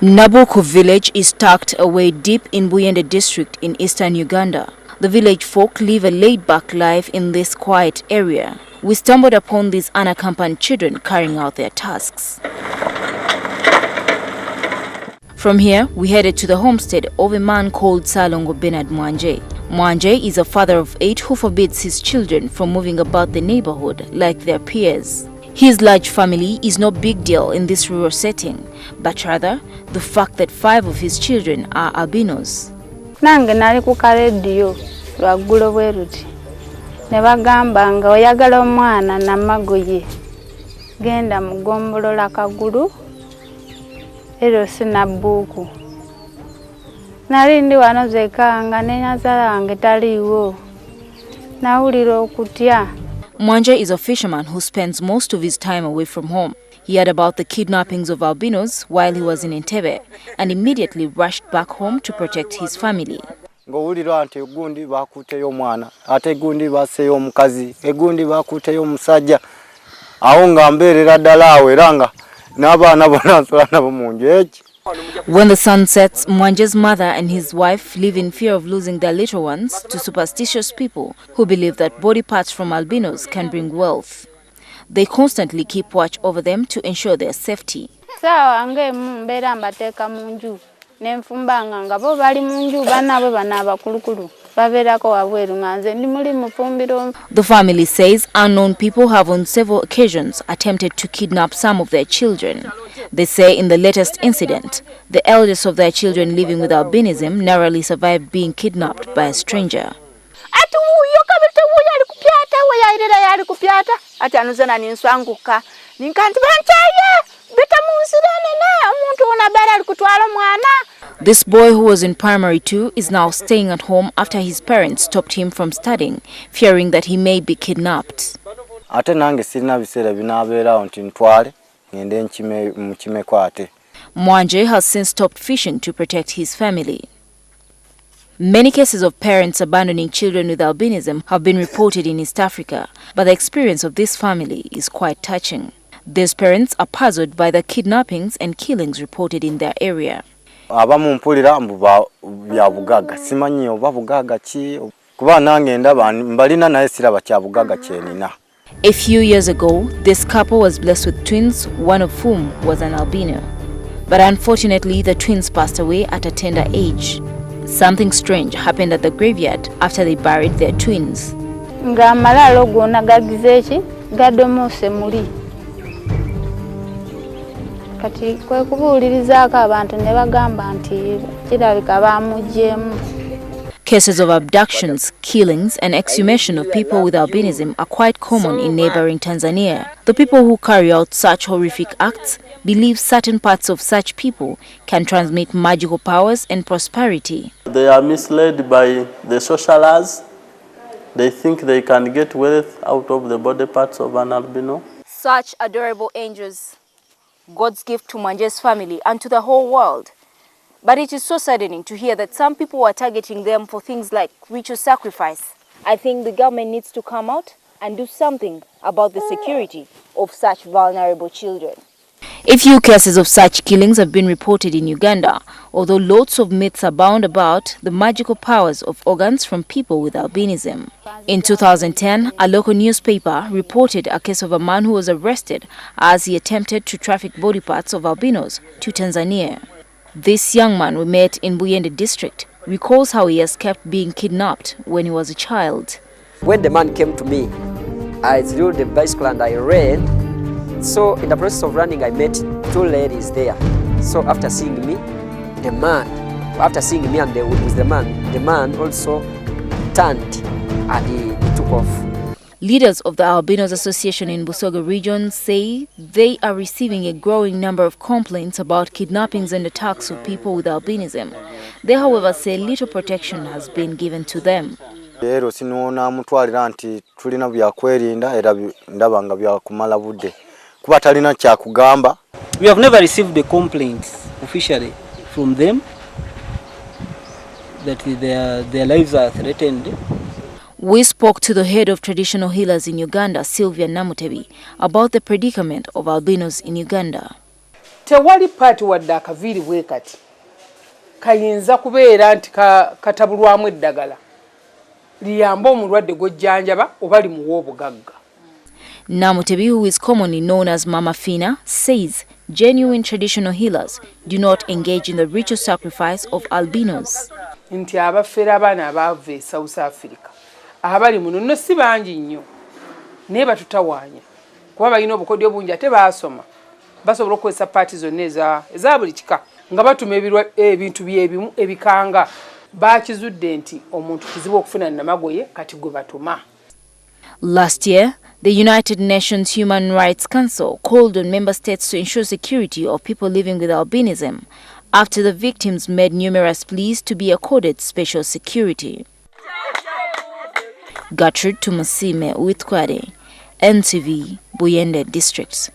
Nabuku village is tucked away deep in Buyende district in eastern Uganda. The village folk live a laid-back life in this quiet area. We stumbled upon these unaccompanied children carrying out their tasks. From here, we headed to the homestead of a man called Salongo Bernard Mwanje. Mwanje is a father of 8 who forbids his children from moving about the neighborhood like their peers. His large family is no big deal in this rural setting, but rather the fact that 5 of his children are albinos. Nange nali ku radio lwaggulo bweruti ne bagamba nga oyagala omwana namagoye genda mugombolola kagulu ero sinabuku nali ndi wano zeka nga nenyazala wange taliwo nawulira okutya. Mwanje is a fisherman who spends most of his time away from home. He heard about the kidnappings of albinos while he was in Entebbe and immediately rushed back home to protect his family. Ngowulira ante gundi bakuteyo mwana ate gundi baseyo omukazi egundi bakuteyo omusajja awo nga mbeerera ddala awo era nga n'abaana bonna nsola nabo mu nju eki. When the sun sets, Mwanje's mother and his wife live in fear of losing their little ones to superstitious people who believe that body parts from albinos can bring wealth. They constantly keep watch over them to ensure their safety. Sawa nge mbeera mbateeka mu nju nenfumbanga nga bo bali mu nju banaabwe bana abakulukulu babeerako wabweru nga nze ndi muli mufumbiro. The family says unknown people have on several occasions attempted to kidnap some of their children. They say in the latest incident, the eldest of their children living with albinism narrowly survived being kidnapped by a stranger. This boy, who was in primary 2, is now staying at home after his parents stopped him from studying, fearing that he may be kidnapped. Mwanje has since stopped fishing to protect his family. Many cases of parents abandoning children with albinism have been reported in East Africa, but the experience of this family is quite touching. These parents are puzzled by the kidnappings and killings reported in their area. A few years ago, this couple was blessed with twins, one of whom was an albino. But unfortunately, the twins passed away at a tender age. Something strange happened at the graveyard after they buried their twins. Cases of abductions, killings and exhumation of people with albinism are quite common in neighboring Tanzania. The people who carry out such horrific acts believe certain parts of such people can transmit magical powers and prosperity. They are misled by the socialists. They think they can get wealth out of the body parts of an albino. Such adorable angels, God's gift to Mwanje's family and to the whole world. But it is so saddening to hear that some people are targeting them for things like ritual sacrifice. I think the government needs to come out and do something about the security of such vulnerable children. A few cases of such killings have been reported in Uganda, although lots of myths abound about the magical powers of organs from people with albinism. In 2010, a local newspaper reported a case of a man who was arrested as he attempted to traffic body parts of albinos to Tanzania. This young man we met in Buyende district recalls how he escaped being kidnapped when he was a child. When the man came to me, I threw the bicycle and I ran. So in the process of running, I met 2 ladies there. So after seeing me and with the man also turned and he took off. Leaders of the Albinos Association in Busoga region say they are receiving a growing number of complaints about kidnappings and attacks of people with albinism. They, however, say little protection has been given to them. We have never received a complaint officially from them that their lives are threatened. We spoke to the head of traditional healers in Uganda, Sylvia Namutebi, about the predicament of albinos in Uganda. tewali paati wadde akaviiri bwe kati kayinza kubeera nti katabulwamu eddagala liyamba omulwadde gw'ojjanjaba oba limuwa obugagga. Namutebi, who is commonly known as Mama Fina, says genuine traditional healers do not engage in the ritual sacrifice of albinos. Nti abafere abaana abaava e South Africa abali muno nno si bangi nnyo naye batutawaanya kuba balina obukodyo bungi ate baasoma basobola okukozesa paati zonna eza buli kika nga batuma ebintu byebimu ebikanga bakizudde nti omuntu kizibu okufuna namagoye kati gwe batuma. Last year, the United Nations Human Rights Council called on member states to ensure security of people living with albinism after the victims made numerous pleas to be accorded special security. Gertrude Tumusime with Kwade, NTV, Buyende District.